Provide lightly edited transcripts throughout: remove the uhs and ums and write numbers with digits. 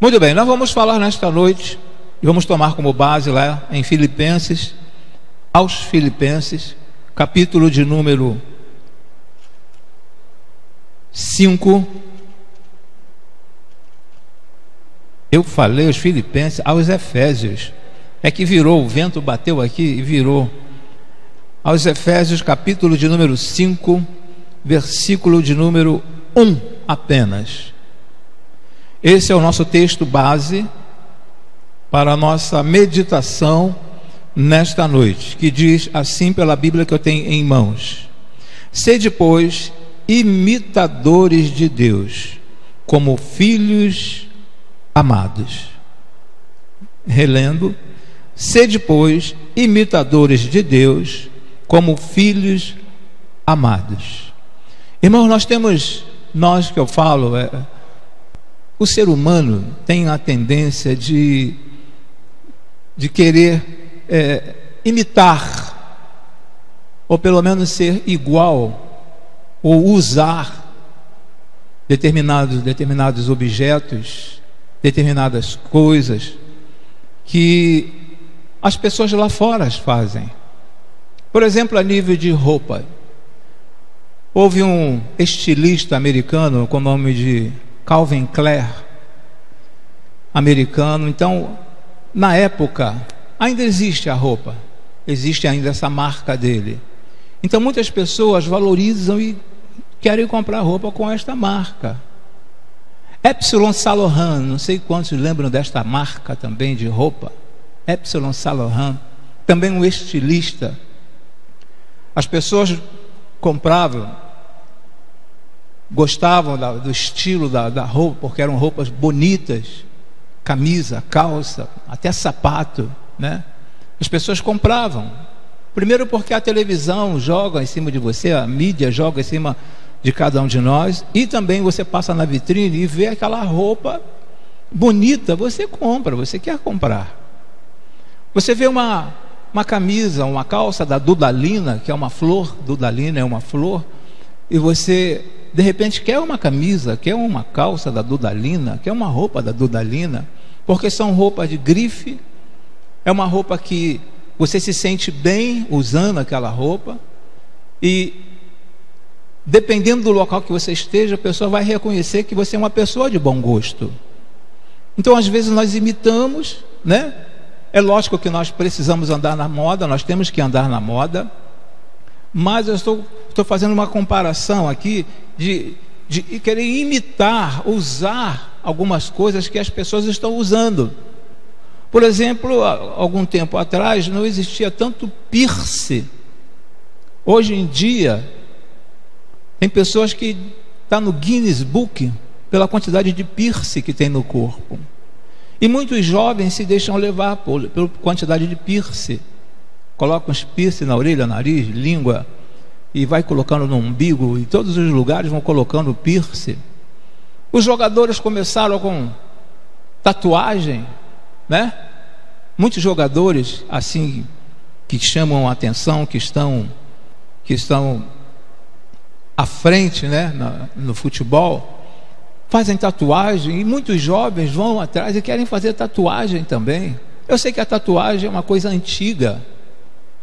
Muito bem, nós vamos falar nesta noite e vamos tomar como base lá em Filipenses, aos Filipenses, capítulo de número 5. Eu falei aos Filipenses, aos Efésios. É que virou, o vento bateu aqui e virou. Aos Efésios, capítulo de número 5, versículo de número 1 apenas. Esse é o nosso texto base para a nossa meditação nesta noite, que diz assim pela Bíblia que eu tenho em mãos: sede, pois, imitadores de Deus, como filhos amados. Relendo: sede, pois, imitadores de Deus, como filhos amados. Irmãos, nós que eu falo, o ser humano tem a tendência de querer imitar, ou pelo menos ser igual, ou usar determinados objetos, determinadas coisas que as pessoas lá fora fazem. Por exemplo, a nível de roupa, houve um estilista americano com o nome de Calvin Klein, americano. Então, na época, ainda existe a roupa, existe ainda essa marca dele. Então muitas pessoas valorizam e querem comprar roupa com esta marca. Epsilon Saint Laurent, não sei quantos lembram desta marca também de roupa. Epsilon Saint Laurent, também um estilista. As pessoas compravam, gostavam do estilo da roupa, porque eram roupas bonitas, camisa, calça, até sapato, né? As pessoas compravam, primeiro porque a televisão joga em cima de você, a mídia joga em cima de cada um de nós, e também você passa na vitrine e vê aquela roupa bonita, você compra, você quer comprar. Você vê uma camisa, uma calça da Dudalina, que é uma flor, Dudalina é uma flor, e você de repente quer uma camisa, quer uma calça da Dudalina, quer uma roupa da Dudalina, porque são roupas de grife, é uma roupa que você se sente bem usando aquela roupa, e dependendo do local que você esteja, a pessoa vai reconhecer que você é uma pessoa de bom gosto. Então às vezes nós imitamos, né? É lógico que nós precisamos andar na moda, nós temos que andar na moda, mas eu estou fazendo uma comparação aqui de querer imitar, usar algumas coisas que as pessoas estão usando. Por exemplo, algum tempo atrás não existia tanto piercing. Hoje em dia tem pessoas que estão no Guinness Book pela quantidade de piercing que tem no corpo. E muitos jovens se deixam levar pela quantidade de piercing. Colocam os piercing na orelha, nariz, língua, e vai colocando no umbigo, e todos os lugares vão colocando piercing. Os jogadores começaram com tatuagem, né? Muitos jogadores assim que chamam a atenção, que estão à frente, né, no futebol, fazem tatuagem, e muitos jovens vão atrás e querem fazer tatuagem também. Eu sei que a tatuagem é uma coisa antiga,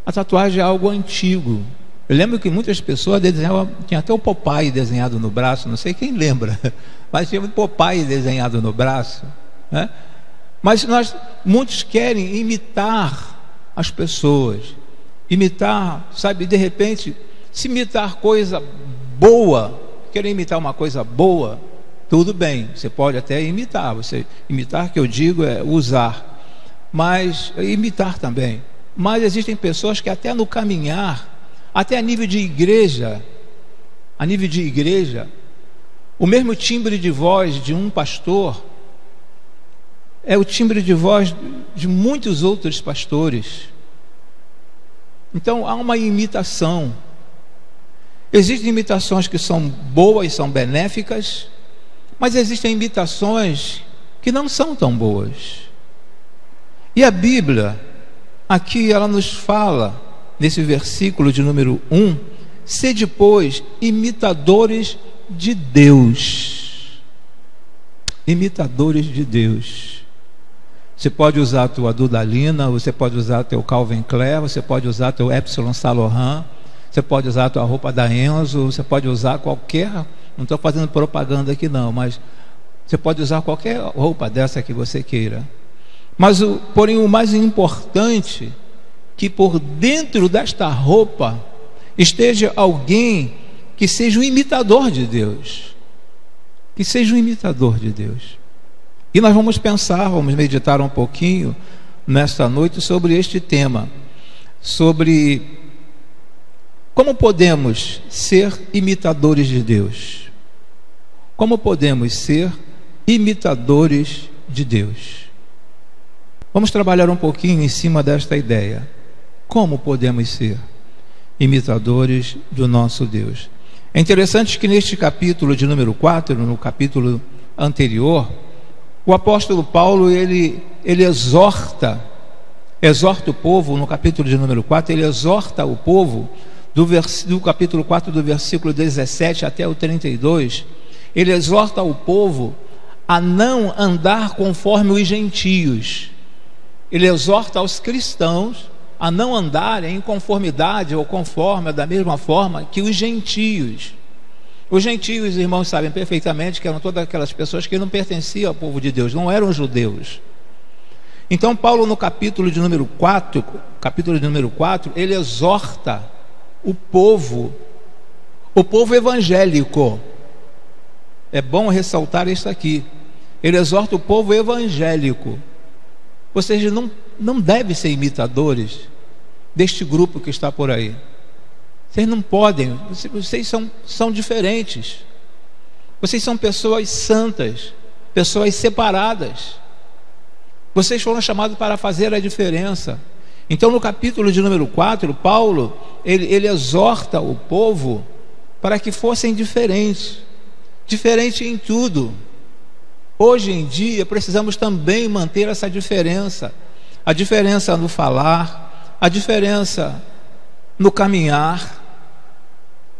a tatuagem é algo antigo. Eu lembro que muitas pessoas desenhavam, tinha até o Popeye desenhado no braço, não sei quem lembra, mas tinha o Popeye desenhado no braço, né? Mas muitos querem imitar as pessoas, imitar, sabe, de repente, se imitar coisa boa, querer imitar uma coisa boa, tudo bem, você pode até imitar, imitar, que eu digo, é usar, mas imitar também. Mas existem pessoas que até no caminhar, até a nível de igreja, o mesmo timbre de voz de um pastor é o timbre de voz de muitos outros pastores. Então há uma imitação. Existem imitações que são boas, são benéficas, mas existem imitações que não são tão boas. E a Bíblia, aqui ela nos fala, nesse versículo de número 1, sede, pois, imitadores de Deus. imitadores de Deus. Você pode usar a tua Dudalina, você pode usar o teu Calvin Klein, você pode usar o teu Epsilon Saint Laurent, você pode usar a tua roupa da Enzo, você pode usar qualquer, não estou fazendo propaganda aqui não, mas você pode usar qualquer roupa dessa que você queira. Mas porém o mais importante, que por dentro desta roupa esteja alguém que seja um imitador de Deus. Que seja um imitador de Deus. E nós vamos pensar, vamos meditar um pouquinho nesta noite sobre este tema, sobre como podemos ser imitadores de Deus. Como podemos ser imitadores de Deus. Vamos trabalhar um pouquinho em cima desta ideia. Como podemos ser imitadores do nosso Deus? É interessante que neste capítulo de número 4, no capítulo anterior, o apóstolo Paulo, ele exorta o povo, no capítulo de número 4, ele exorta o povo, do capítulo 4, do versículo 17 até o 32, ele exorta o povo a não andar conforme os gentios. Ele exorta aos cristãos a não andarem em conformidade ou conforme, da mesma forma que os gentios. Os gentios, irmãos, sabem perfeitamente que eram todas aquelas pessoas que não pertenciam ao povo de Deus, não eram judeus. Então Paulo, no capítulo de número 4, ele exorta o povo evangélico. É bom ressaltar isso aqui. Ele exorta o povo evangélico. Ou seja, não devem ser imitadores deste grupo que está por aí. Vocês não podem, vocês são diferentes. Vocês são pessoas santas, pessoas separadas. Vocês foram chamados para fazer a diferença. Então, no capítulo de número 4, Paulo, ele exorta o povo para que fossem diferentes em tudo. Hoje em dia precisamos também manter essa diferença, a diferença no falar, a diferença no caminhar.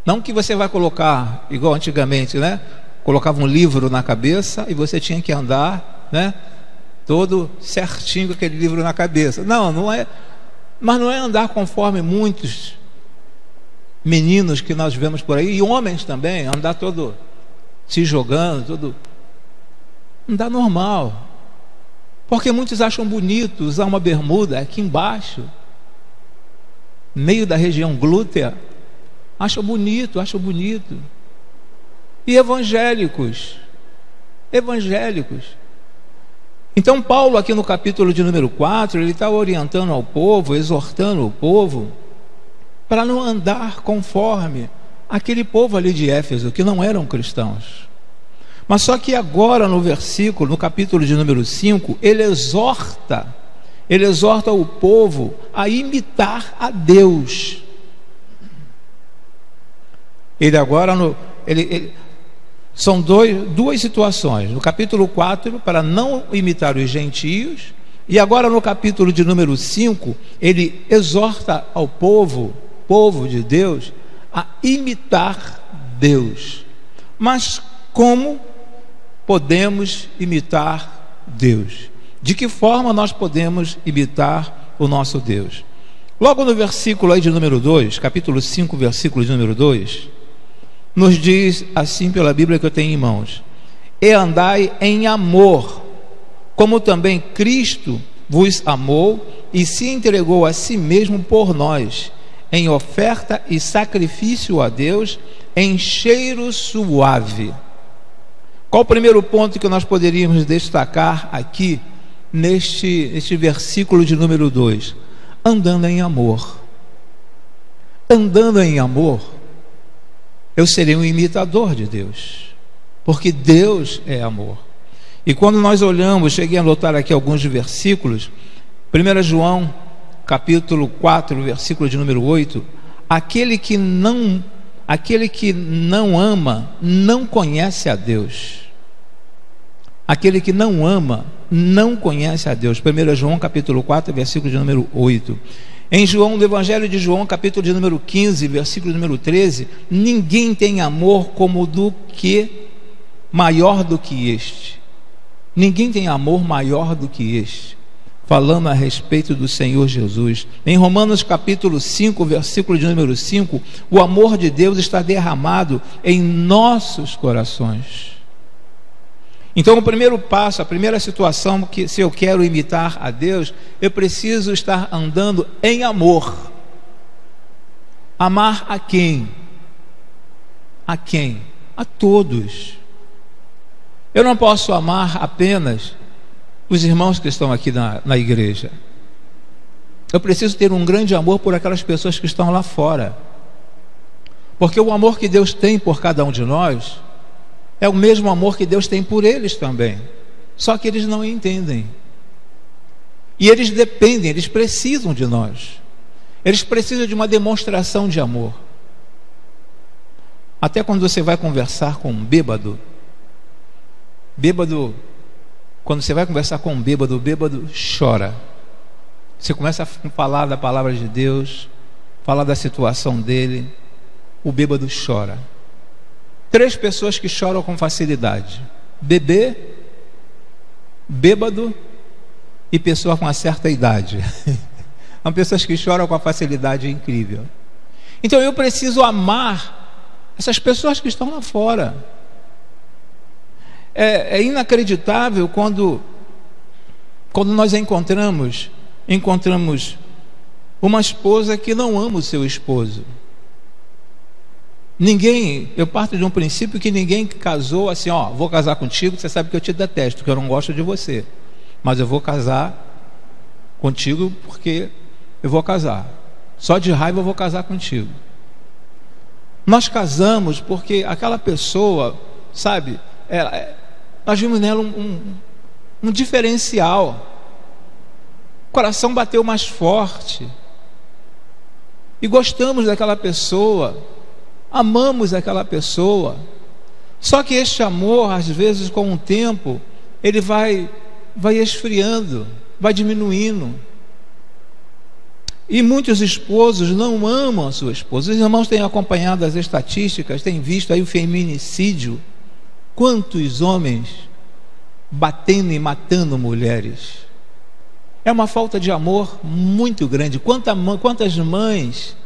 Não que você vai colocar, igual antigamente, né? Colocava um livro na cabeça e você tinha que andar, né? Todo certinho com aquele livro na cabeça. Não é, mas não é andar conforme muitos meninos que nós vemos por aí, e homens também, andar todo se jogando, todo... Não dá normal, porque muitos acham bonito usar uma bermuda aqui embaixo, meio da região glútea, acham bonito. E evangélicos. Então Paulo, aqui no capítulo de número 4, ele está orientando ao povo, exortando o povo para não andar conforme aquele povo ali de Éfeso, que não eram cristãos. Mas só que agora no capítulo de número 5, ele exorta o povo a imitar a Deus. São duas situações. No capítulo 4, para não imitar os gentios, e agora no capítulo de número 5, ele exorta ao povo de Deus, a imitar Deus. Mas como podemos imitar Deus? De que forma nós podemos imitar o nosso Deus? Logo no versículo aí de número 2, capítulo 5, versículo de número 2, nos diz assim pela Bíblia que eu tenho em mãos: e andai em amor, como também Cristo vos amou e se entregou a si mesmo por nós, em oferta e sacrifício a Deus, em cheiro suave. Qual o primeiro ponto que nós poderíamos destacar aqui neste versículo de número 2? Andando em amor. Andando em amor, eu serei um imitador de Deus, porque Deus é amor. E quando nós olhamos, cheguei a anotar aqui alguns versículos. 1 João capítulo 4, versículo de número 8: aquele que não ama não conhece a Deus. Aquele que não ama não conhece a Deus. 1 João capítulo 4, versículo de número 8. Em João, no Evangelho de João, capítulo de número 15, versículo de número 13: ninguém tem amor como do que maior do que este, Ninguém tem amor maior do que este, falando a respeito do Senhor Jesus. Em Romanos capítulo 5, versículo de número 5, o amor de Deus está derramado em nossos corações. Então, o primeiro passo, a primeira situação, que se eu quero imitar a Deus, eu preciso estar andando em amor. Amar a quem? A quem? A todos. Eu não posso amar apenas os irmãos que estão aqui na igreja. Eu preciso ter um grande amor por aquelas pessoas que estão lá fora. Porque o amor que Deus tem por cada um de nós é o mesmo amor que Deus tem por eles também. Só que eles não entendem. E eles dependem, eles precisam de nós. Eles precisam de uma demonstração de amor. Até quando você vai conversar com um bêbado, quando você vai conversar com um bêbado, o bêbado chora. Você começa a falar da palavra de Deus, falar da situação dele, o bêbado chora. 3 pessoas que choram com facilidade: bebê, bêbado e pessoa com uma certa idade. São pessoas que choram com a facilidade incrível. Então eu preciso amar essas pessoas que estão lá fora. É inacreditável quando nós encontramos uma esposa que não ama o seu esposo. Eu parto de um princípio que ninguém casou assim, vou casar contigo, você sabe que eu te detesto, que eu não gosto de você, mas eu vou casar contigo porque eu vou casar. Só de raiva eu vou casar contigo. Nós casamos porque aquela pessoa, sabe, nós vimos nela um diferencial. O coração bateu mais forte e gostamos daquela pessoa, amamos aquela pessoa. Só que este amor, às vezes, com o tempo, ele vai esfriando, vai diminuindo. E muitos esposos não amam a sua esposa. Os irmãos têm acompanhado as estatísticas, têm visto aí o feminicídio. Quantos homens batendo e matando mulheres? É uma falta de amor muito grande. Quantas mães,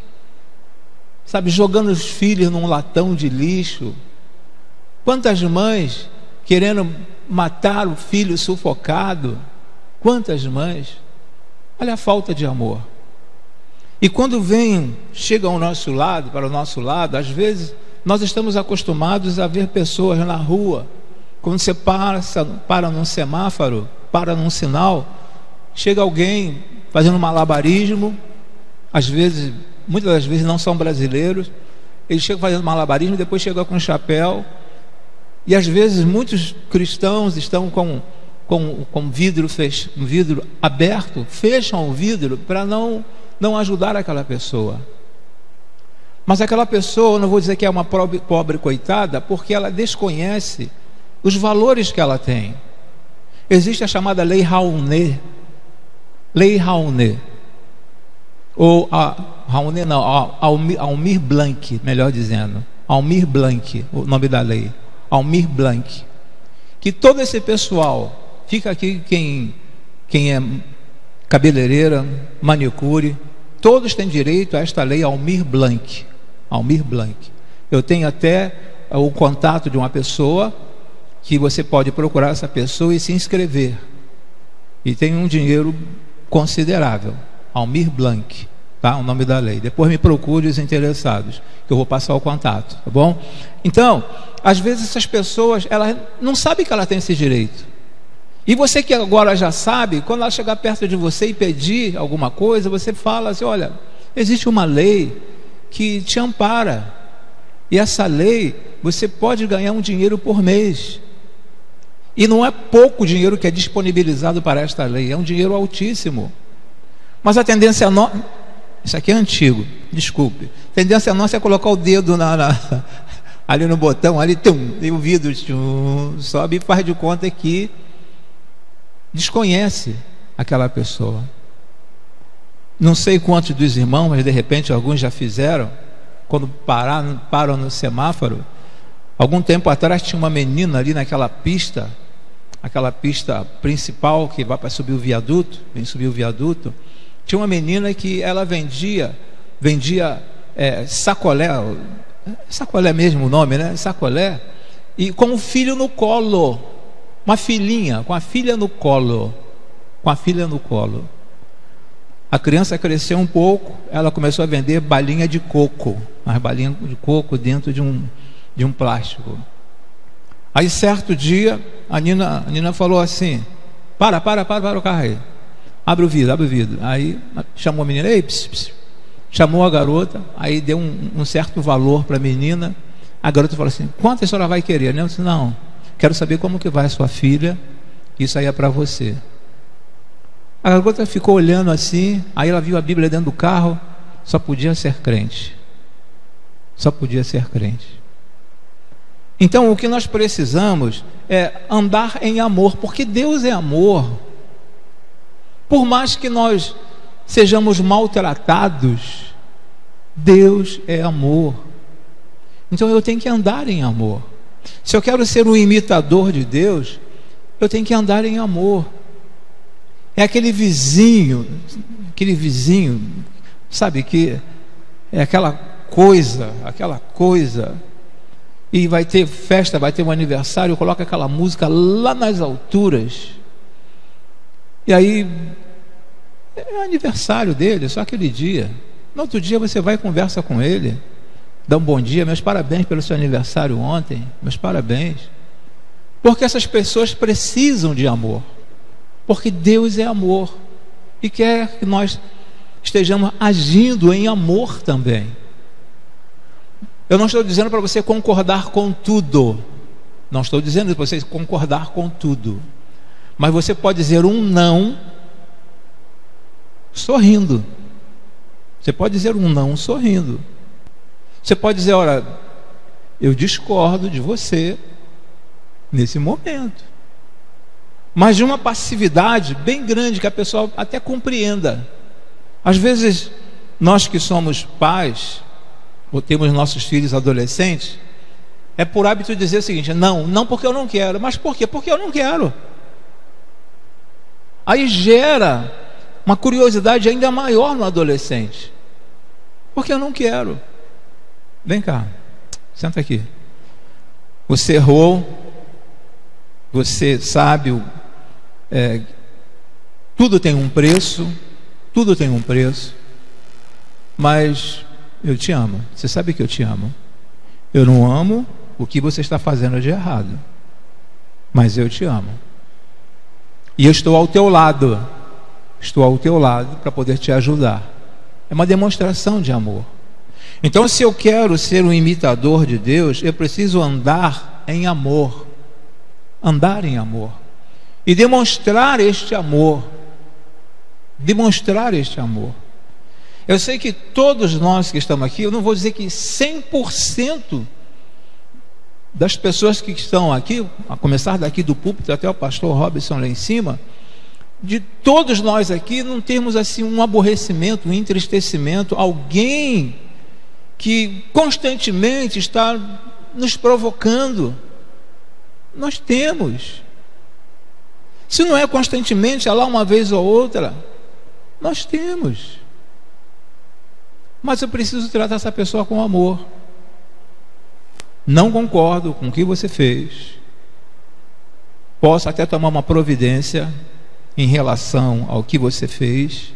sabe, jogando os filhos num latão de lixo? Quantas mães querendo matar o filho sufocado? Quantas mães? Olha a falta de amor. E quando chegam ao nosso lado, para o nosso lado, às vezes nós estamos acostumados a ver pessoas na rua. Quando você para num semáforo, para num sinal, chega alguém fazendo malabarismo. Muitas das vezes não são brasileiros. Eles chegam fazendo malabarismo, depois chegam com um chapéu. E às vezes muitos cristãos estão com vidro aberto, fecham o vidro para não ajudar aquela pessoa. Mas aquela pessoa, eu não vou dizer que é uma pobre coitada, porque ela desconhece os valores que ela tem. Existe a chamada Lei Rouanet. Lei Rouanet. Ou Almir Blanc, melhor dizendo. Almir Blanc, o nome da lei. Almir Blanc. Que todo esse pessoal, fica aqui quem é cabeleireira, manicure, todos têm direito a esta lei Almir Blanc. Almir Blanc. Eu tenho até o contato de uma pessoa que você pode procurar essa pessoa e se inscrever. E tem um dinheiro considerável. Almir Blanc, tá? O nome da lei. Depois me procure os interessados, que eu vou passar o contato, tá bom? Então, às vezes essas pessoas, elas não sabem que ela tem esse direito. E você que agora já sabe, quando ela chegar perto de você e pedir alguma coisa, você fala assim: olha, existe uma lei que te ampara. E essa lei, você pode ganhar um dinheiro por mês. E não é pouco dinheiro que é disponibilizado para esta lei, é um dinheiro altíssimo. Mas a tendência nossa, isso aqui é antigo, desculpe. A tendência nossa é colocar o dedo ali no botão, ali, e o vidro sobe e faz de conta que desconhece aquela pessoa. Não sei quantos dos irmãos, mas de repente alguns já fizeram, quando param no semáforo. Algum tempo atrás tinha uma menina ali naquela pista, aquela pista principal que vai para subir o viaduto, tinha uma menina que ela vendia sacolé mesmo o nome, né? Sacolé, e com o filho no colo, uma filhinha, com a filha no colo. A criança cresceu um pouco, ela começou a vender balinha de coco, as balinhas de coco dentro de um plástico. Aí certo dia a Nina falou assim: para o carro aí, abre o vidro. Aí chamou a menina, ei, chamou a garota, aí deu um certo valor para a menina. A garota falou assim: quanto a senhora vai querer? Eu disse: não, quero saber como que vai a sua filha, isso aí é para você. A garota ficou olhando assim, aí ela viu a Bíblia dentro do carro, só podia ser crente. Então o que nós precisamos é andar em amor, porque Deus é amor. Por mais que nós sejamos maltratados, Deus é amor. Então eu tenho que andar em amor. Se eu quero ser um imitador de Deus, eu tenho que andar em amor. É aquele vizinho, sabe, que é aquela coisa, e vai ter festa, vai ter um aniversário, coloca aquela música lá nas alturas, e aí é o aniversário dele, só aquele dia. No outro dia você vai e conversa com ele, dá um bom dia, meus parabéns pelo seu aniversário ontem, meus parabéns. Porque essas pessoas precisam de amor, porque Deus é amor e quer que nós estejamos agindo em amor também. Eu não estou dizendo para você concordar com tudo, não estou dizendo para você concordar com tudo, mas você pode dizer um não sorrindo. Você pode dizer um não sorrindo. Você pode dizer: olha, eu discordo de você nesse momento, mas de uma passividade bem grande que a pessoa até compreenda. Às vezes nós que somos pais ou temos nossos filhos adolescentes, é por hábito dizer o seguinte: não porque eu não quero. Mas por quê? Porque eu não quero. Aí gera uma curiosidade ainda maior no adolescente. Porque eu não quero. Vem cá, senta aqui. Você errou, você sabe, tudo tem um preço, mas eu te amo. Você sabe que eu te amo. Eu não amo o que você está fazendo de errado, mas eu te amo. E eu estou ao teu lado para poder te ajudar. É uma demonstração de amor. Então, se eu quero ser um imitador de Deus, eu preciso andar em amor. E demonstrar este amor. Eu sei que todos nós que estamos aqui, eu não vou dizer que 100% das pessoas que estão aqui, a começar daqui do púlpito até o pastor Robson lá em cima, de todos nós aqui, não temos assim um aborrecimento, um entristecimento, alguém que constantemente está nos provocando. Nós temos. Se não é constantemente, é lá uma vez ou outra, nós temos. Mas eu preciso tratar essa pessoa com amor. Não concordo com o que você fez, posso até tomar uma providência em relação ao que você fez.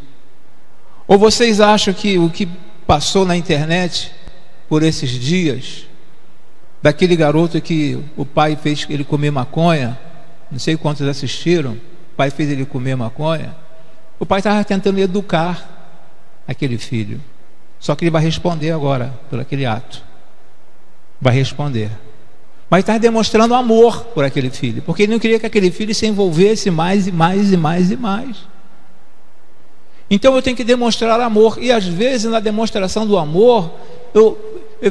Ou vocês acham que o que passou na internet por esses dias, daquele garoto que o pai fez ele comer maconha, não sei quantos assistiram, o pai fez ele comer maconha, o pai estava tentando educar aquele filho, só que ele vai responder agora por aquele ato, vai responder, mas está demonstrando amor por aquele filho, porque ele não queria que aquele filho se envolvesse mais e mais e mais e mais. Então eu tenho que demonstrar amor, e às vezes na demonstração do amor eu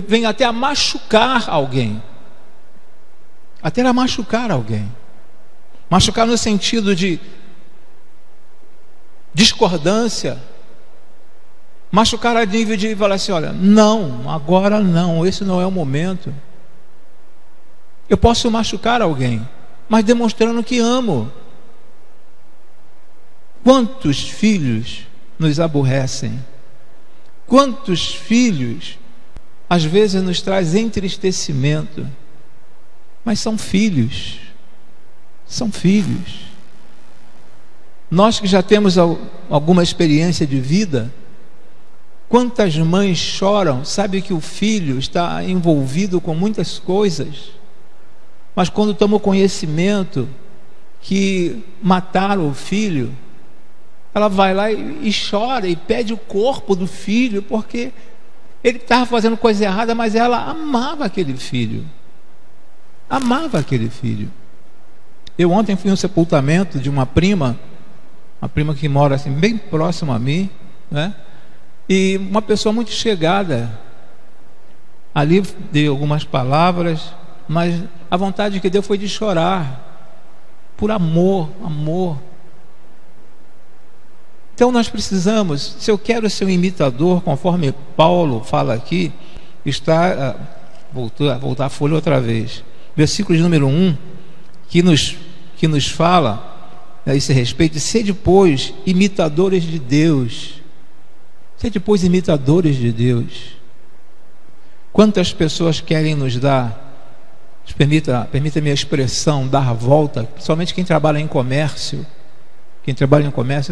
venho até a machucar alguém, machucar no sentido de discordância, machucar a nível de falar assim: olha, não, agora não, esse não é o momento. Eu posso machucar alguém, mas demonstrando que amo. Quantos filhos nos aborrecem? Quantos filhos às vezes nos traz entristecimento? Mas são filhos. São filhos. Nós que já temos alguma experiência de vida, quantas mães choram, sabe que o filho está envolvido com muitas coisas, mas quando toma o conhecimento que mataram o filho, ela vai lá e chora e pede o corpo do filho, porque ele estava fazendo coisa errada, mas ela amava aquele filho. Amava aquele filho. Eu ontem fui no sepultamento de uma prima que mora assim bem próximo a mim, né? E uma pessoa muito chegada. Ali dei algumas palavras, mas a vontade que deu foi de chorar, por amor. Então nós precisamos, se eu quero ser um imitador, conforme Paulo fala aqui, voltar a folha outra vez, versículo de número 1, que nos fala a esse respeito: sede, pois, imitadores de Deus. Sede, pois, imitadores de Deus. Quantas pessoas querem nos dar, permita-me a expressão, dar volta, principalmente quem trabalha em comércio,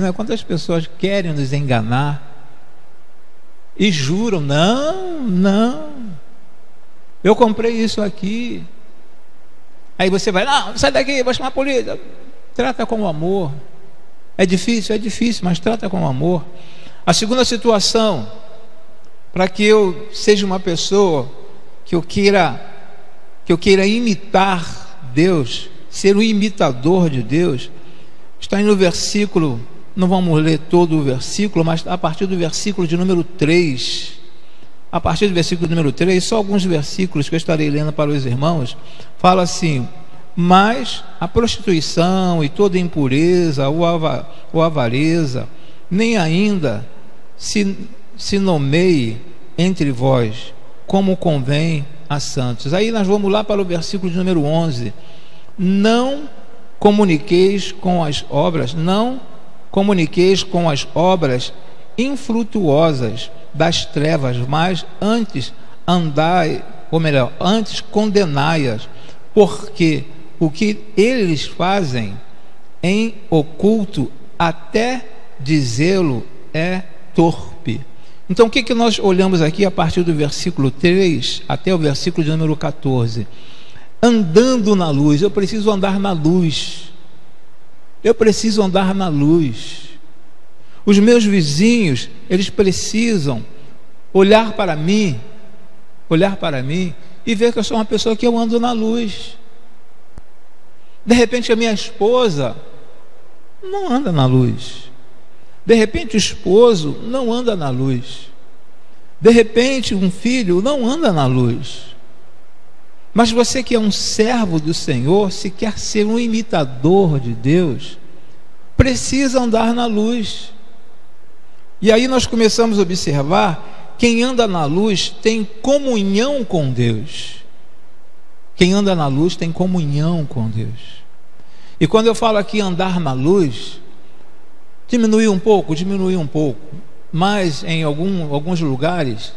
né? Quantas pessoas querem nos enganar e juram: não, eu comprei isso aqui. Aí você vai: não, sai daqui, vou chamar a polícia. Trata com amor. É difícil, mas trata com amor. A segunda situação, para que eu seja uma pessoa que eu queira imitar Deus, ser um imitador de Deus, está aí no versículo, não vamos ler todo o versículo, mas a partir do versículo de número 3. A partir do versículo número 3, só alguns versículos que eu estarei lendo para os irmãos, fala assim: mas a prostituição e toda impureza ou avareza, nem ainda se nomeie entre vós, como convém a santos. Aí nós vamos lá para o versículo de número 11: não comuniqueis com as obras infrutuosas das trevas, mas antes antes condenai-as, porque o que eles fazem em oculto, até dizê-lo, é torpe. Então o que nós olhamos aqui a partir do versículo 3 até o versículo de número 14? Andando na luz. Eu preciso andar na luz. Os meus vizinhos, eles precisam olhar para mim e ver que eu sou uma pessoa que eu ando na luz. De repente a minha esposa não anda na luz. De repente o esposo não anda na luz. De repente um filho não anda na luz. Mas você que é um servo do Senhor, se quer ser um imitador de Deus, precisa andar na luz. E aí nós começamos a observar: quem anda na luz tem comunhão com Deus. Quem anda na luz tem comunhão com Deus. E quando eu falo aqui andar na luz, diminuiu um pouco, mas em alguns lugares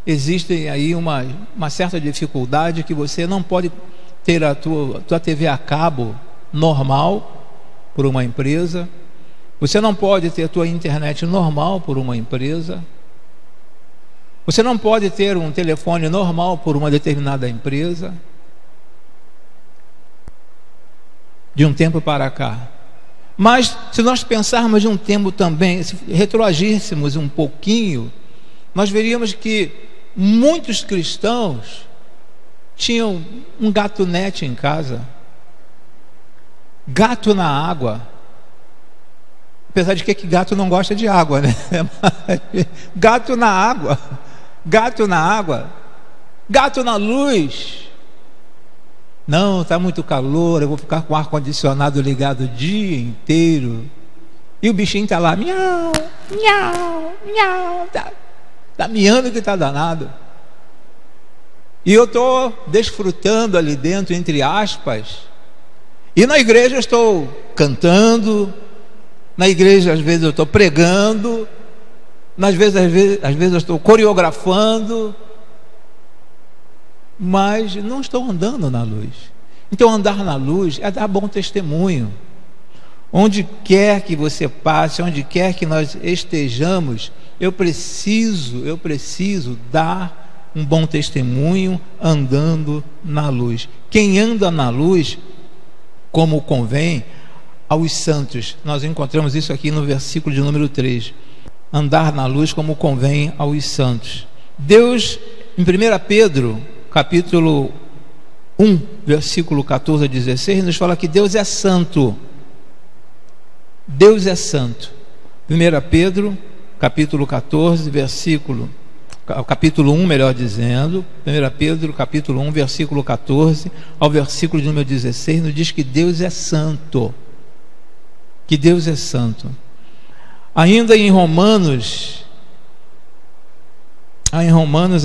existe aí uma certa dificuldade, que você não pode ter a tua TV a cabo normal por uma empresa, você não pode ter a tua internet normal por uma empresa, você não pode ter um telefone normal por uma determinada empresa. De um tempo para cá. Mas se nós pensarmos de um tempo também, se retroagíssemos um pouquinho, nós veríamos que muitos cristãos tinham um gatunete em casa, gato na água. Apesar de que gato não gosta de água, né? Gato na água, gato na luz. Não, está muito calor, eu vou ficar com o ar-condicionado ligado o dia inteiro. E o bichinho está lá, miau, miau, miau, tá miando que está danado. E eu estou desfrutando ali dentro, entre aspas, E na igreja eu estou cantando, na igreja às vezes eu estou pregando, às vezes eu estou coreografando, mas não estou andando na luz. Então andar na luz é dar bom testemunho. Onde quer que você passe, onde quer que nós estejamos, eu preciso dar um bom testemunho andando na luz. Quem anda na luz, como convém aos santos, nós encontramos isso aqui no versículo de número 3. Andar na luz como convém aos santos. Deus, em 1 Pedro, capítulo 1, versículo 14 a 16, nos fala que Deus é santo. Deus é santo. 1 Pedro, capítulo 14, capítulo 1, melhor dizendo, 1 Pedro, capítulo 1, versículo 14 ao versículo de número 16, nos diz que Deus é santo. Que Deus é santo. Ainda em Romanos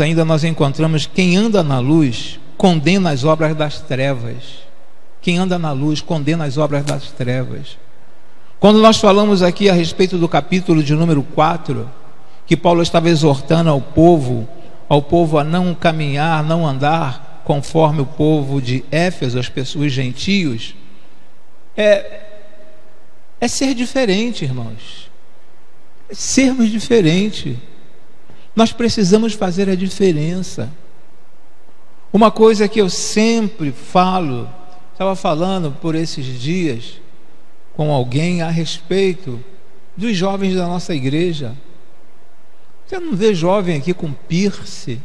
ainda nós encontramos: quem anda na luz condena as obras das trevas. Quem anda na luz condena as obras das trevas. Quando nós falamos aqui a respeito do capítulo de número 4, que Paulo estava exortando ao povo a não caminhar, não andar conforme o povo de Éfeso, as pessoas gentios, é ser diferente, irmãos. É sermos diferentes. Nós precisamos fazer a diferença. Uma coisa que eu sempre falo, estava falando por esses dias com alguém a respeito dos jovens da nossa igreja. Você não vê jovem aqui com piercing,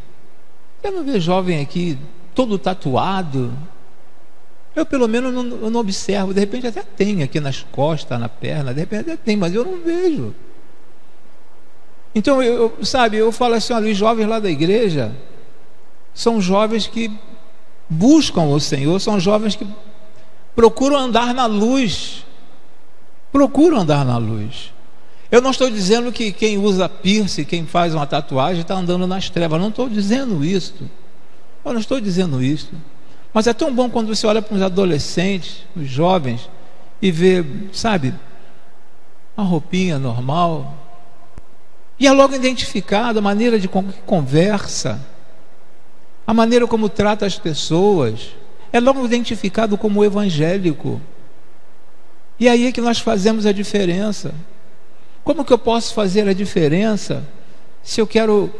você não vê jovem aqui todo tatuado. Eu pelo menos não observo. De repente até tem aqui nas costas, na perna, de repente até tem, mas eu não vejo. Então eu falo assim: olha, os jovens lá da igreja são jovens que buscam o Senhor, são jovens que procuram andar na luz. Procuram andar na luz. Eu não estou dizendo que quem usa piercing, quem faz uma tatuagem, está andando nas trevas. Não estou dizendo isso. Eu não estou dizendo isso. Mas é tão bom quando você olha para os adolescentes, os jovens, e vê, sabe, uma roupinha normal. E é logo identificado a maneira de conversa, a maneira como trata as pessoas. É logo identificado como evangélico. E aí é que nós fazemos a diferença. Como que eu posso fazer a diferença se eu quero...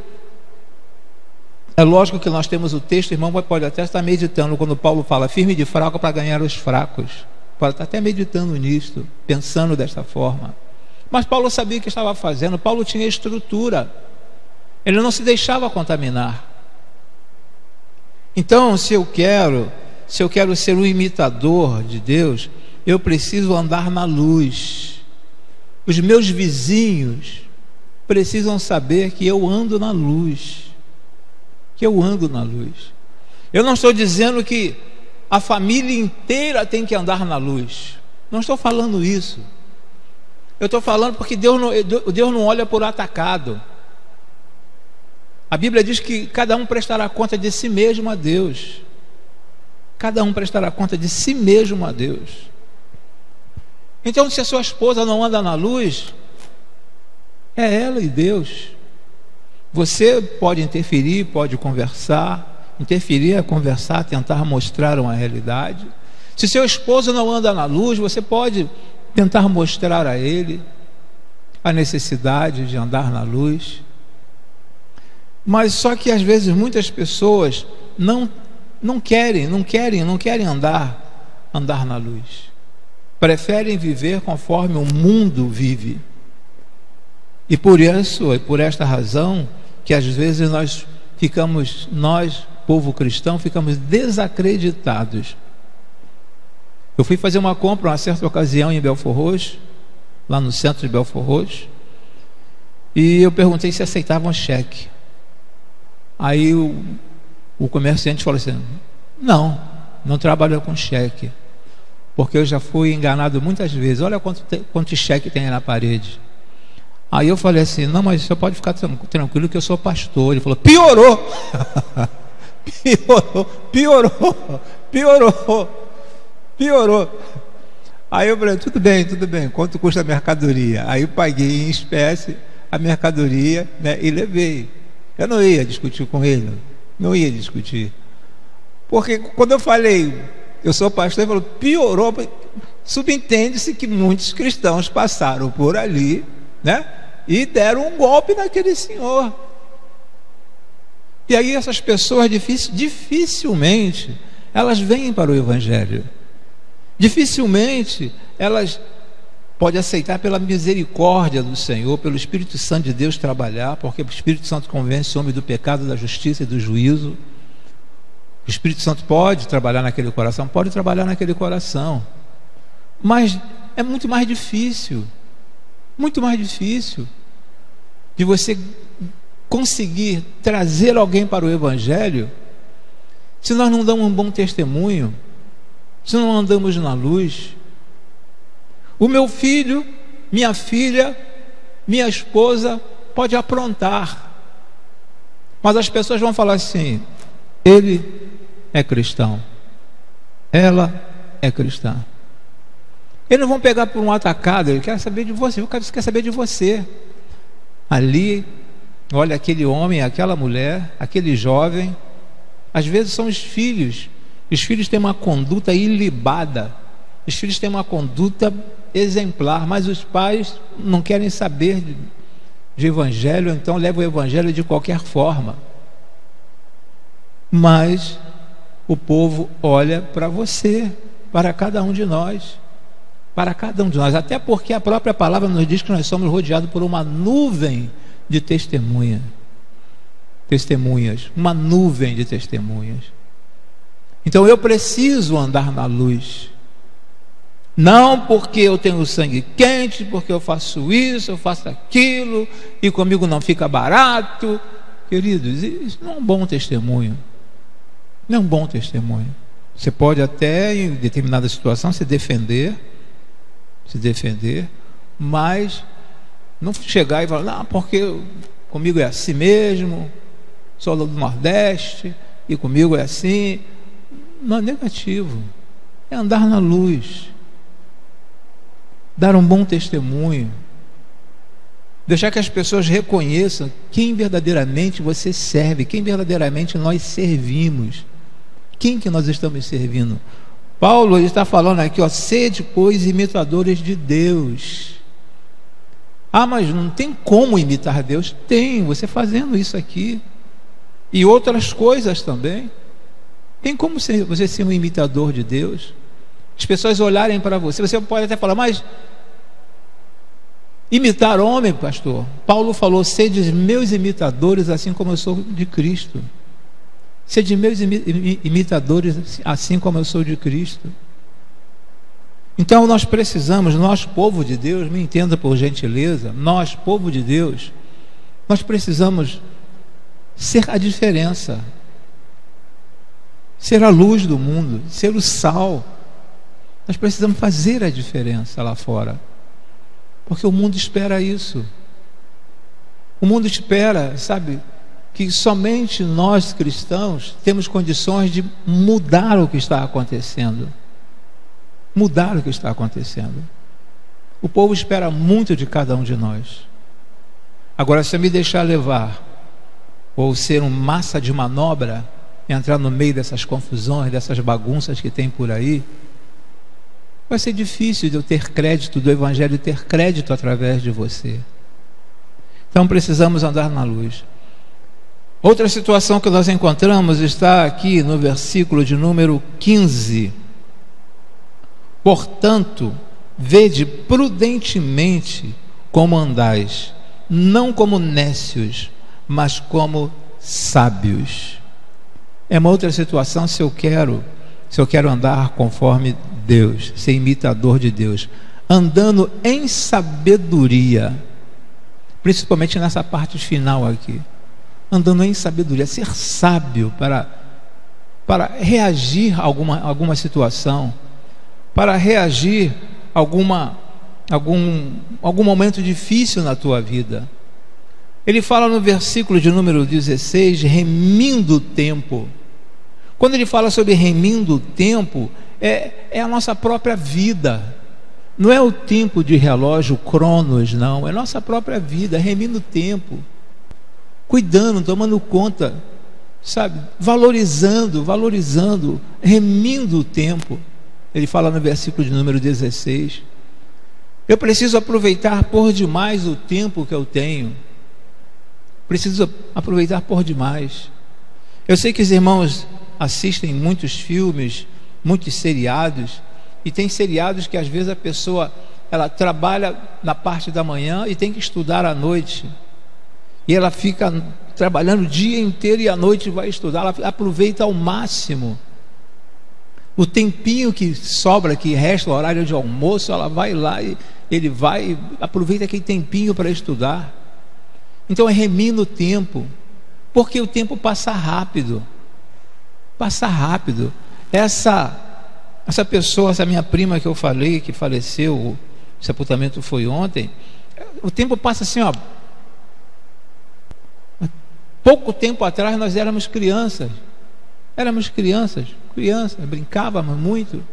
É lógico que nós temos o texto, irmão pode até estar meditando quando Paulo fala: firme de fraco para ganhar os fracos. Pode estar até meditando nisso, pensando desta forma. Mas Paulo sabia o que estava fazendo. Paulo tinha estrutura. Ele não se deixava contaminar. Então, se eu quero ser um imitador de Deus, eu preciso andar na luz. Os meus vizinhos precisam saber que eu ando na luz. Que eu ando na luz. Eu não estou dizendo que a família inteira tem que andar na luz. Não estou falando isso. Eu estou falando porque Deus não olha por atacado. A Bíblia diz que cada um prestará conta de si mesmo a Deus. Cada um prestará conta de si mesmo a Deus. Então, se a sua esposa não anda na luz, é ela e Deus. Você pode interferir, pode conversar. Interferir é conversar, tentar mostrar uma realidade. Se seu esposo não anda na luz, você pode tentar mostrar a ele a necessidade de andar na luz. Mas só que às vezes muitas pessoas não querem andar na luz. Preferem viver conforme o mundo vive. E por isso, e por esta razão, que às vezes nós, povo cristão, ficamos desacreditados. Eu fui fazer uma compra uma certa ocasião em Belford Roxo, lá no centro de Belford Roxo, e eu perguntei se aceitavam cheque. Aí o comerciante falou assim: não trabalho com cheque, porque eu já fui enganado muitas vezes. Olha quanto cheque tem aí na parede. Aí eu falei assim: não, mas você pode ficar tranquilo que eu sou pastor. Ele falou: piorou. Piorou. Piorou. Aí eu falei, tudo bem, quanto custa a mercadoria? Aí eu paguei em espécie a mercadoria, né, e levei. Eu não ia discutir com ele, não ia discutir. Porque quando eu falei, eu sou pastor, ele falou, piorou. Subentende-se que muitos cristãos passaram por ali, né, e deram um golpe naquele senhor. E aí essas pessoas dificilmente elas vêm para o Evangelho. Dificilmente elas podem aceitar pela misericórdia do Senhor, pelo Espírito Santo de Deus trabalhar, porque o Espírito Santo convence o homem do pecado, da justiça e do juízo. O Espírito Santo pode trabalhar naquele coração, mas é muito mais difícil de você conseguir trazer alguém para o Evangelho se nós não damos um bom testemunho, se não andamos na luz. O meu filho, minha filha, minha esposa pode aprontar, mas as pessoas vão falar assim: ele é cristão, ela é cristã. Eles não vão pegar por um atacado, ele quer saber de você, o cara quer saber de você. Ali, olha, aquele homem, aquela mulher, aquele jovem, às vezes são os filhos. Os filhos têm uma conduta ilibada, os filhos têm uma conduta exemplar, mas os pais não querem saber de evangelho, então levam o evangelho de qualquer forma. Mas o povo olha para você, para cada um de nós, até porque a própria palavra nos diz que nós somos rodeados por uma nuvem de testemunhas, uma nuvem de testemunhas. Então eu preciso andar na luz, não porque eu tenho sangue quente, porque eu faço isso, eu faço aquilo, e comigo não fica barato. Queridos, isso não é um bom testemunho. Não é um bom testemunho. Você pode até, em determinada situação, se defender, mas não chegar e falar, não, porque comigo é assim mesmo, sou do Nordeste, e comigo é assim. Não é negativo, é andar na luz, dar um bom testemunho, deixar que as pessoas reconheçam quem verdadeiramente você serve, quem verdadeiramente nós servimos, quem que nós estamos servindo. Paulo está falando aqui, ó, sede, pois, imitadores de Deus. Ah, mas não tem como imitar Deus? Tem, você fazendo isso aqui e outras coisas também. Tem como você ser um imitador de Deus? As pessoas olharem para você. Você pode até falar, mas imitar homem, pastor? Paulo falou, sede meus imitadores, assim como eu sou de Cristo. Sede meus imitadores, assim como eu sou de Cristo. Então nós precisamos, nós povo de Deus, me entenda por gentileza, nós povo de Deus, nós precisamos ser a diferença, ser a luz do mundo, ser o sal. Nós precisamos fazer a diferença lá fora, porque o mundo espera isso. O mundo espera, sabe, que somente nós cristãos temos condições de mudar o que está acontecendo. Mudar o que está acontecendo. O povo espera muito de cada um de nós. Agora, se eu me deixar levar, ou ser um massa de manobra, entrar no meio dessas confusões, dessas bagunças que tem por aí, vai ser difícil de eu ter crédito do Evangelho, ter crédito através de você. Então precisamos andar na luz. Outra situação que nós encontramos está aqui no versículo de número 15. Portanto, vede prudentemente como andais, não como nécios, mas como sábios. É uma outra situação se eu quero andar conforme Deus, ser imitador de Deus, andando em sabedoria, principalmente nessa parte final aqui, andando em sabedoria, ser sábio para reagir a alguma situação, para reagir a algum momento difícil na tua vida. Ele fala no versículo de número 16, remindo o tempo, Quando ele fala sobre remindo o tempo, é a nossa própria vida. Não é o tempo de relógio, cronos, não. É a nossa própria vida, remindo o tempo. Cuidando, tomando conta, sabe? Valorizando, remindo o tempo. Ele fala no versículo de número 16. Eu preciso aproveitar por demais o tempo que eu tenho. Preciso aproveitar por demais. Eu sei que os irmãos assistem muitos filmes, muitos seriados, e tem seriados que às vezes a pessoa ela trabalha na parte da manhã e tem que estudar à noite, e ela fica trabalhando o dia inteiro e à noite vai estudar. Ela aproveita ao máximo o tempinho que sobra, que resta o horário de almoço, ela vai lá e ele vai, aproveita aquele tempinho para estudar. Então é remir o tempo, porque o tempo passa rápido. Essa pessoa, essa minha prima que eu falei, que faleceu, o sepultamento foi ontem, o tempo passa assim, ó. Pouco tempo atrás nós éramos crianças, brincávamos muito,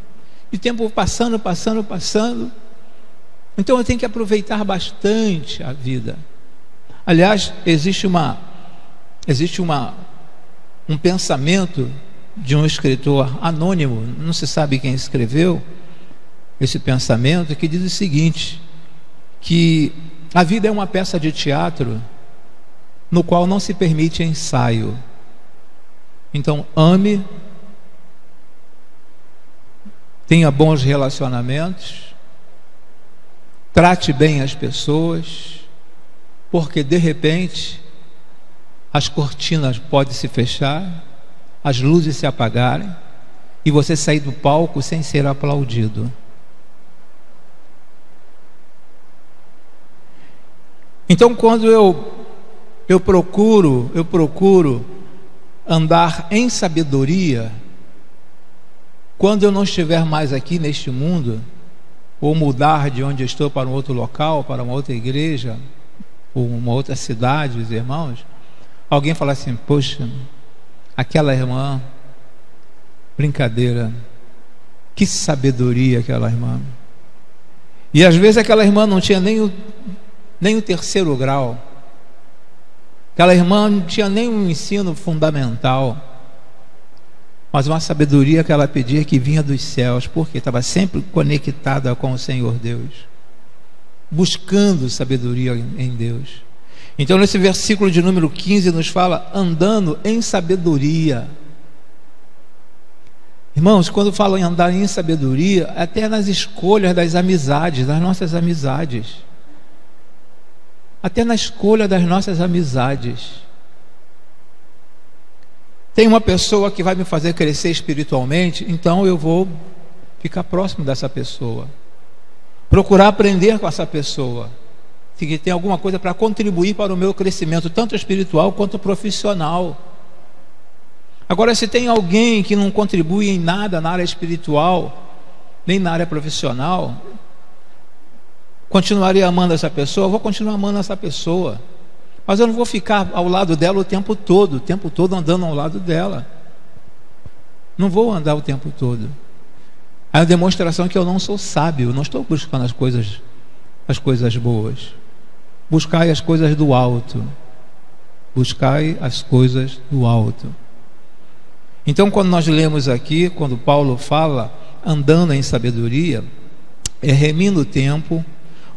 e o tempo passando. Então eu tenho que aproveitar bastante a vida. Aliás, existe um pensamento de um escritor anônimo, não se sabe quem escreveu esse pensamento, que diz o seguinte: que a vida é uma peça de teatro no qual não se permite ensaio. Então ame, tenha bons relacionamentos, trate bem as pessoas, porque de repente as cortinas podem se fechar, as luzes se apagarem e você sair do palco sem ser aplaudido. Então, quando eu procuro andar em sabedoria, quando eu não estiver mais aqui neste mundo, ou mudar de onde eu estou para um outro local, para uma outra igreja, ou uma outra cidade, os irmãos, alguém fala assim: poxa, aquela irmã, brincadeira, que sabedoria aquela irmã. E às vezes aquela irmã não tinha nem o terceiro grau, aquela irmã não tinha nem um ensino fundamental, mas uma sabedoria que ela pedia que vinha dos céus, porque estava sempre conectada com o Senhor Deus, buscando sabedoria em Deus. Então nesse versículo de número 15 nos fala andando em sabedoria. Irmãos, quando falam em andar em sabedoria, até nas escolhas das amizades, das nossas amizades, até na escolha das nossas amizades. Tem uma pessoa que vai me fazer crescer espiritualmente, então eu vou ficar próximo dessa pessoa, procurar aprender com essa pessoa, que tem alguma coisa para contribuir para o meu crescimento, tanto espiritual quanto profissional. Agora, se tem alguém que não contribui em nada na área espiritual, nem na área profissional, continuaria amando essa pessoa? Eu vou continuar amando essa pessoa, mas eu não vou ficar ao lado dela o tempo todo andando ao lado dela. Não vou andar o tempo todo. É uma demonstração que eu não sou sábio, não estou buscando as coisas boas. Buscai as coisas do alto. Buscai as coisas do alto. Então, quando nós lemos aqui, quando Paulo fala andando em sabedoria, é remindo o tempo,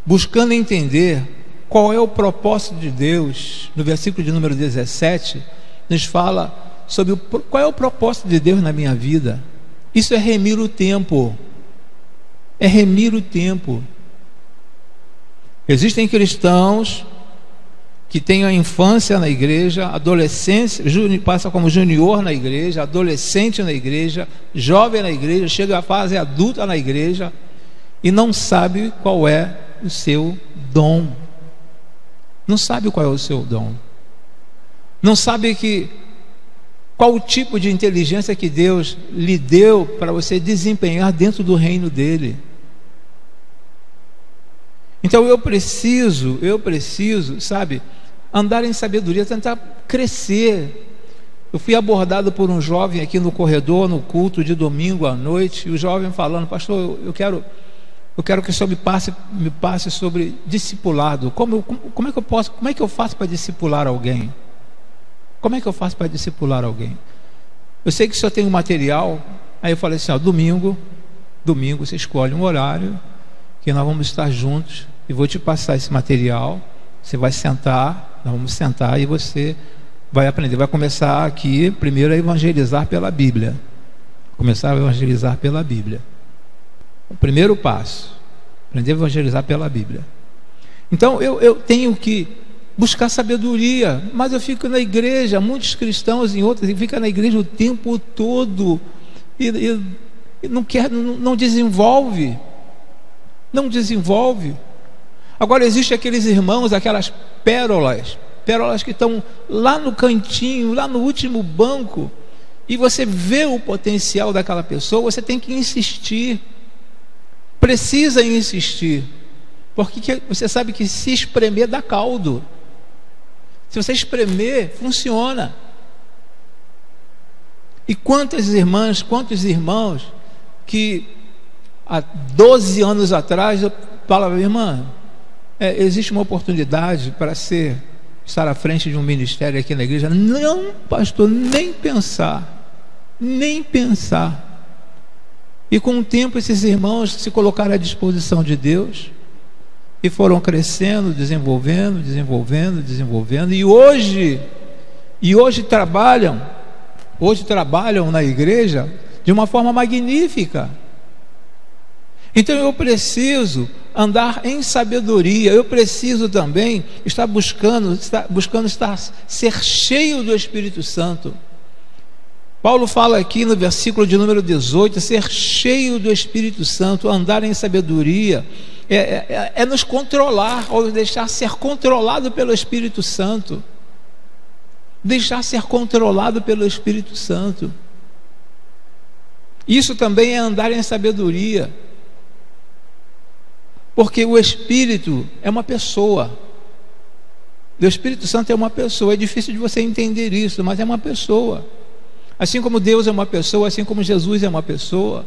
buscando entender qual é o propósito de Deus. No versículo de número 17 nos fala sobre qual é o propósito de Deus na minha vida. Isso é remir o tempo. É remir o tempo. Existem cristãos que têm a infância na igreja, adolescência, passa como junior na igreja, adolescente na igreja, jovem na igreja, chega à fase adulta na igreja e não sabe qual é o seu dom. Não sabe qual é o seu dom. Não sabe qual o tipo de inteligência que Deus lhe deu para você desempenhar dentro do reino dele. Então eu preciso, sabe, andar em sabedoria, tentar crescer. Eu fui abordado por um jovem aqui no corredor, no culto de domingo à noite, e o jovem falando: pastor, eu quero que o senhor me passe sobre discipulado. Como é que eu faço para discipular alguém? Como é que eu faço para discipular alguém? Eu sei que o senhor tem um material. Aí eu falei assim: domingo você escolhe um horário que nós vamos estar juntos e vou te passar esse material. Você vai sentar, nós vamos sentar e você vai aprender. Vai começar aqui primeiro a evangelizar pela Bíblia. Começar a evangelizar pela Bíblia. O primeiro passo, aprender a evangelizar pela Bíblia. Então eu tenho que buscar sabedoria, mas eu fico na igreja, muitos cristãos em outras, e ficam na igreja o tempo todo e não desenvolve. Agora existem aqueles irmãos, aquelas pérolas que estão lá no cantinho, lá no último banco, e você vê o potencial daquela pessoa. Você tem que insistir, precisa insistir, porque você sabe que se espremer dá caldo. Se você espremer, funciona. E quantas irmãs, quantos irmãos que há 12 anos atrás eu falava: irmã, existe uma oportunidade para estar à frente de um ministério aqui na igreja. Não, pastor, nem pensar. E com o tempo esses irmãos se colocaram à disposição de Deus e foram crescendo, desenvolvendo, e hoje trabalham na igreja de uma forma magnífica. Então eu preciso andar em sabedoria. Eu preciso também estar buscando ser cheio do Espírito Santo. Paulo fala aqui no versículo de número 18: ser cheio do Espírito Santo, andar em sabedoria, é nos controlar, ou deixar ser controlado pelo Espírito Santo. Deixar ser controlado pelo Espírito Santo. Isso também é andar em sabedoria. Porque o Espírito é uma pessoa. O Espírito Santo é uma pessoa. É difícil de você entender isso, mas é uma pessoa. Assim como Deus é uma pessoa, assim como Jesus é uma pessoa.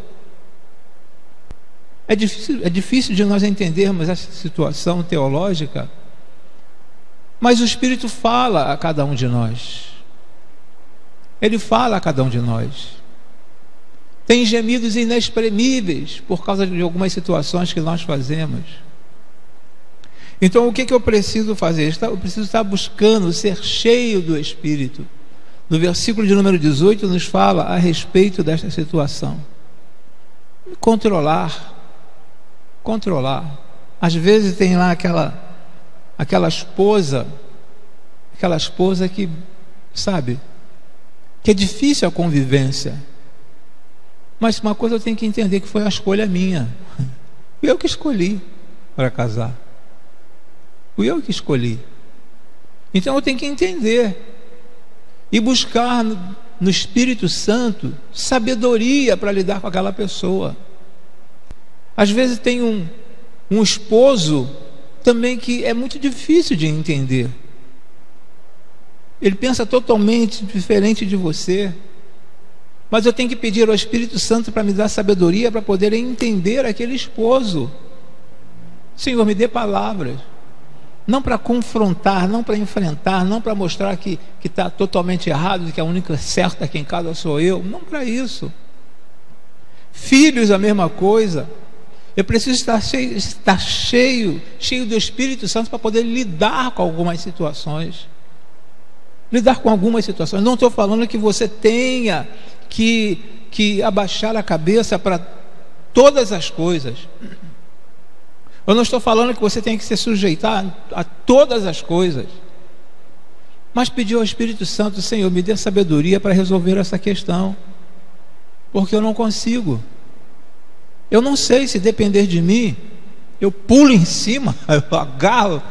É difícil de nós entendermos essa situação teológica, mas o Espírito fala a cada um de nós. Ele fala a cada um de nós. Tem gemidos inexprimíveis por causa de algumas situações que nós fazemos. Então o que eu preciso fazer? Eu preciso estar buscando ser cheio do Espírito. No versículo de número 18 nos fala a respeito desta situação. Controlar. Às vezes tem lá aquela esposa que, sabe, que é difícil a convivência. Mas uma coisa eu tenho que entender, que foi a escolha minha. Fui eu que escolhi para casar. Fui eu que escolhi. Então eu tenho que entender e buscar no Espírito Santo sabedoria para lidar com aquela pessoa. Às vezes tem um esposo também que é muito difícil de entender. Ele pensa totalmente diferente de você. Mas eu tenho que pedir ao Espírito Santo para me dar sabedoria para poder entender aquele esposo. Senhor, me dê palavras. Não para confrontar, não para enfrentar, não para mostrar que está totalmente errado, que a única certa aqui em casa sou eu. Não para isso. Filhos, a mesma coisa. Eu preciso estar cheio do Espírito Santo para poder lidar com algumas situações. Não estou falando que você tenha que abaixar a cabeça para todas as coisas. Eu não estou falando que você tem que se sujeitar a todas as coisas. Mas pedir ao Espírito Santo: Senhor, me dê sabedoria para resolver essa questão. Porque eu não consigo. Eu não sei, se depender de mim, eu pulo em cima, eu agarro.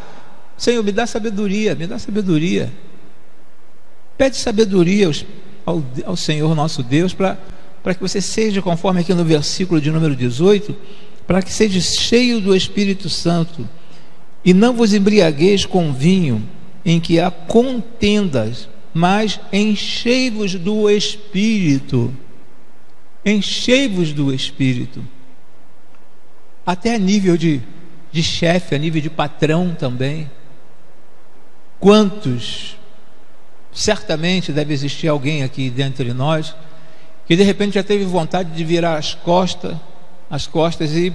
Senhor, me dá sabedoria, Pede sabedoria ao Senhor nosso Deus, para que você seja, conforme aqui no versículo de número 18, para que seja cheio do Espírito Santo, e não vos embriagueis com vinho, em que há contendas, mas enchei-vos do Espírito. Enchei-vos do Espírito. Até a nível de chefe, a nível de patrão também. Quantos, certamente deve existir alguém aqui dentre nós, que de repente já teve vontade de virar as costas e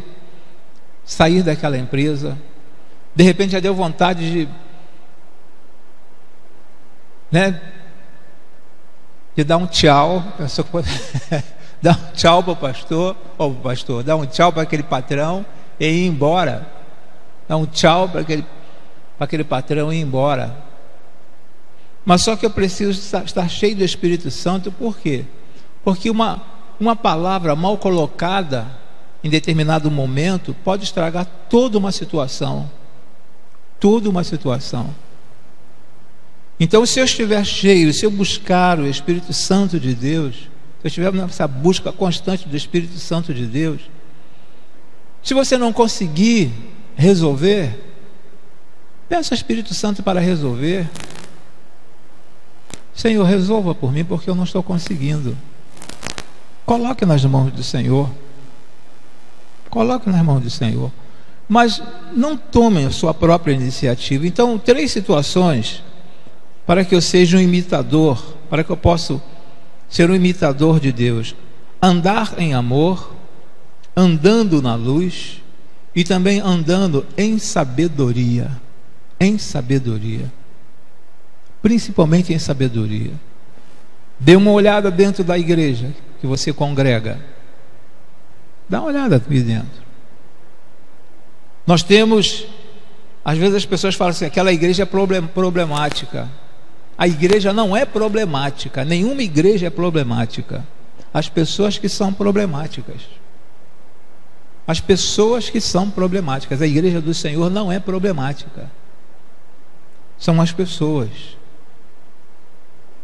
sair daquela empresa. De repente já deu vontade de, de dar um tchau, dar um tchau para o pastor, dar um tchau para aquele patrão e ir embora. Dar um tchau para aquele patrão e ir embora. Mas só que eu preciso estar cheio do Espírito Santo. Por quê? Porque uma palavra mal colocada em determinado momento pode estragar toda uma situação. Toda uma situação. Então, se eu estiver cheio, se eu buscar o Espírito Santo de Deus, se eu estiver nessa busca constante do Espírito Santo de Deus, se você não conseguir resolver, peça ao Espírito Santo para resolver. Senhor, resolva por mim, porque eu não estou conseguindo. Coloque nas mãos do Senhor. Coloque nas mãos do Senhor. Mas não tomem a sua própria iniciativa. Então, 3 situações para que eu seja um imitador, para que eu possa ser um imitador de Deus: andar em amor, andando na luz e também andando em sabedoria. Em sabedoria. Principalmente em sabedoria. Dê uma olhada dentro da igreja que você congrega. Dá uma olhada aqui dentro. Nós temos, às vezes as pessoas falam assim, aquela igreja é problemática. A igreja não é problemática, nenhuma igreja é problemática. As pessoas que são problemáticas. As pessoas que são problemáticas. A igreja do Senhor não é problemática. São as pessoas.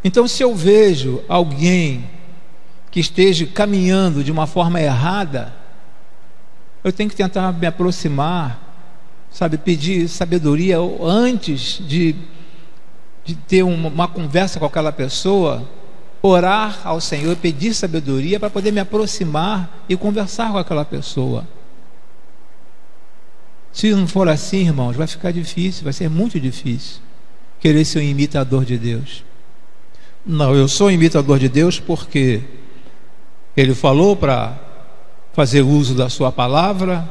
Então, se eu vejo alguém que esteja caminhando de uma forma errada, eu tenho que tentar me aproximar, pedir sabedoria antes de ter uma conversa com aquela pessoa, orar ao Senhor, pedir sabedoria para poder me aproximar e conversar com aquela pessoa. Se não for assim, irmãos, vai ficar difícil, vai ser muito difícil querer ser um imitador de Deus. Não, eu sou imitador de Deus porque Ele falou para fazer uso da sua palavra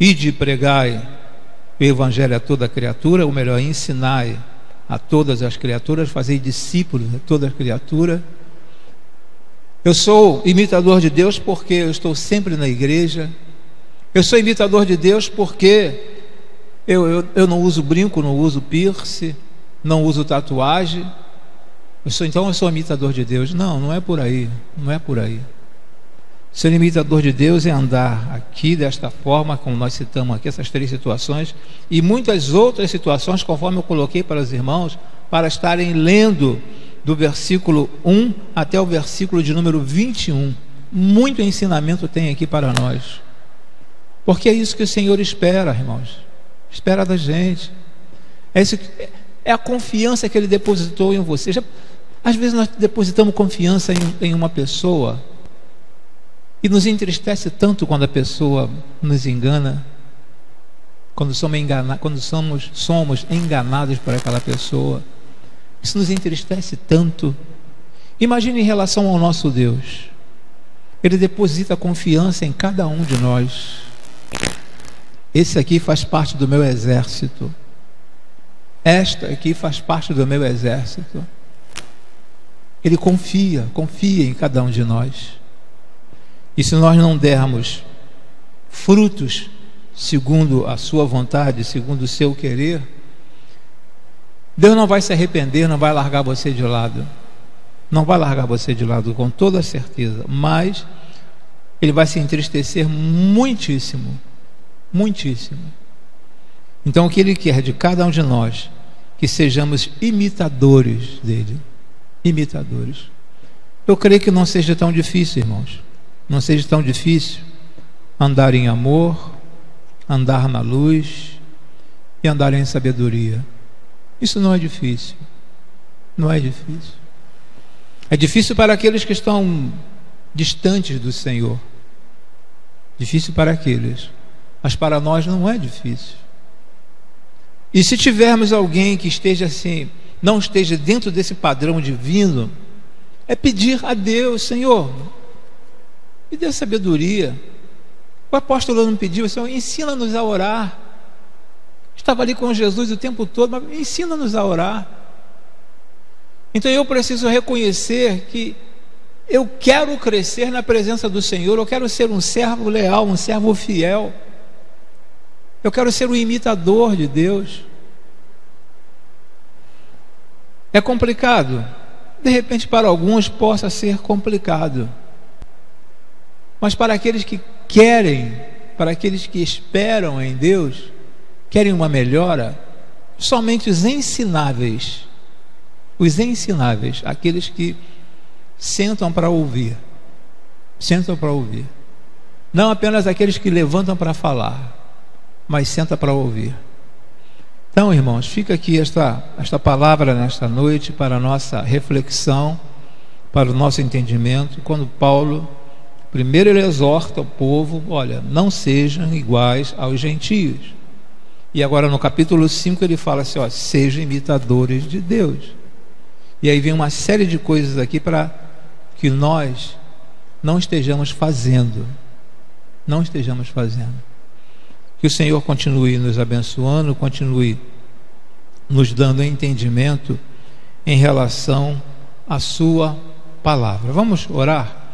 e de pregar o Evangelho a toda criatura, ou melhor, ensinar a todas as criaturas, fazer discípulos a toda criatura. Eu sou imitador de Deus porque eu estou sempre na igreja. Eu sou imitador de Deus porque eu não uso brinco, não uso piercing, não uso tatuagem. Então eu sou imitador de Deus. Não, não é por aí. Não é por aí. Ser imitador de Deus é andar aqui desta forma, como nós citamos aqui, essas 3 situações, e muitas outras situações, conforme eu coloquei para os irmãos, para estarem lendo do versículo 1 até o versículo de número 21. Muito ensinamento tem aqui para nós. Porque é isso que o Senhor espera, irmãos. Espera da gente. É a confiança que Ele depositou em você. Às vezes nós depositamos confiança em uma pessoa e nos entristece tanto quando a pessoa nos engana, quando somos enganados por aquela pessoa. Isso nos entristece tanto. Imagine em relação ao nosso Deus. Ele deposita confiança em cada um de nós. Esse aqui faz parte do meu exército. Esta aqui faz parte do meu exército. Ele confia em cada um de nós. E se nós não dermos frutos segundo a sua vontade, segundo o seu querer, Deus não vai se arrepender, não vai largar você de lado. Não vai largar você de lado com toda certeza, mas Ele vai se entristecer muitíssimo, muitíssimo. Então o que Ele quer de cada um de nós, que sejamos imitadores dele. Imitadores. Eu creio que não seja tão difícil, irmãos. Não seja tão difícil andar em amor, andar na luz e andar em sabedoria. Isso não é difícil. Não é difícil. É difícil para aqueles que estão distantes do Senhor. Difícil para aqueles. Mas para nós não é difícil. E se tivermos alguém que esteja assim, não esteja dentro desse padrão divino, é pedir a Deus: Senhor, me dê sabedoria. O apóstolo não pediu: Senhor, ensina-nos a orar. Estava ali com Jesus o tempo todo, mas ensina-nos a orar. Então eu preciso reconhecer que eu quero crescer na presença do Senhor, eu quero ser um servo leal, um servo fiel. Eu quero ser um imitador de Deus. É complicado? De repente para alguns possa ser complicado. Mas para aqueles que querem, para aqueles que esperam em Deus, querem uma melhora, somente os ensináveis, aqueles que sentam para ouvir, não apenas aqueles que levantam para falar, mas sentam para ouvir. Então, irmãos, fica aqui esta palavra nesta noite para a nossa reflexão, para o nosso entendimento, quando Paulo, primeiro ele exorta o povo: olha, não sejam iguais aos gentios. E agora no capítulo 5 ele fala assim: ó, sejam imitadores de Deus. E aí vem uma série de coisas aqui para que nós não estejamos fazendo. Que o Senhor continue nos abençoando, continue nos dando entendimento em relação à sua palavra. Vamos orar?